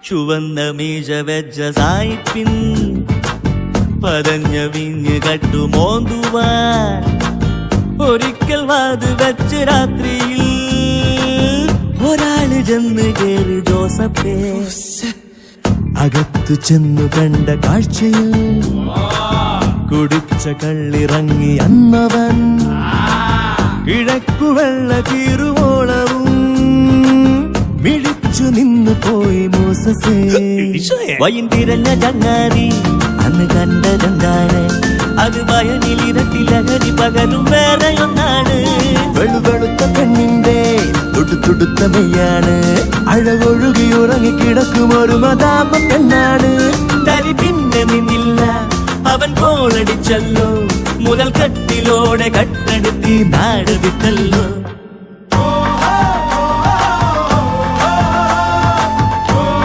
ചുവന്ന മീശ വെച്ച സായിപ്പിൻ പതഞ്ഞ വിഞ്ഞ് കട്ടുമോന്തുവാൻ ഒരിക്കൽ വാത് വെച്ച രാത്രിയിൽ ഒരാള് ചെന്ന് കേറി ജോസഫേ. അകത്തു ചെന്നു കണ്ട കാഴ്ചയിൽ കുടിച്ച കള്ളിറങ്ങി അന്നവൻ കിഴക്കുവെള്ള കീറുവോളവും മിഴിച്ചു നിന്നു പോയി മോസസേ. വൈൻ തിരഞ്ഞ ചങ്ങാതി അന്ന് കണ്ടതെന്താണ്? അത് വയനിലിരട്ടി ലഹരി പകരും വേറെ ഒന്നാണ്. വെളുവെളുത്ത പെണ്ണിന്റെ തുടുത്തുടുത്ത മെയ്യാണ്, അഴകൊഴുകി ഉറങ്ങി കിടക്കും ഒരു മദാമ പെണ്ണാണ്. തലി പിന്നെ നിന്നില്ല, അവൻ കോളടിച്ചല്ലോ, മുതൽ കട്ടിലോടെ കട്ടെടുത്തി നാട് വിട്ടല്ലോ.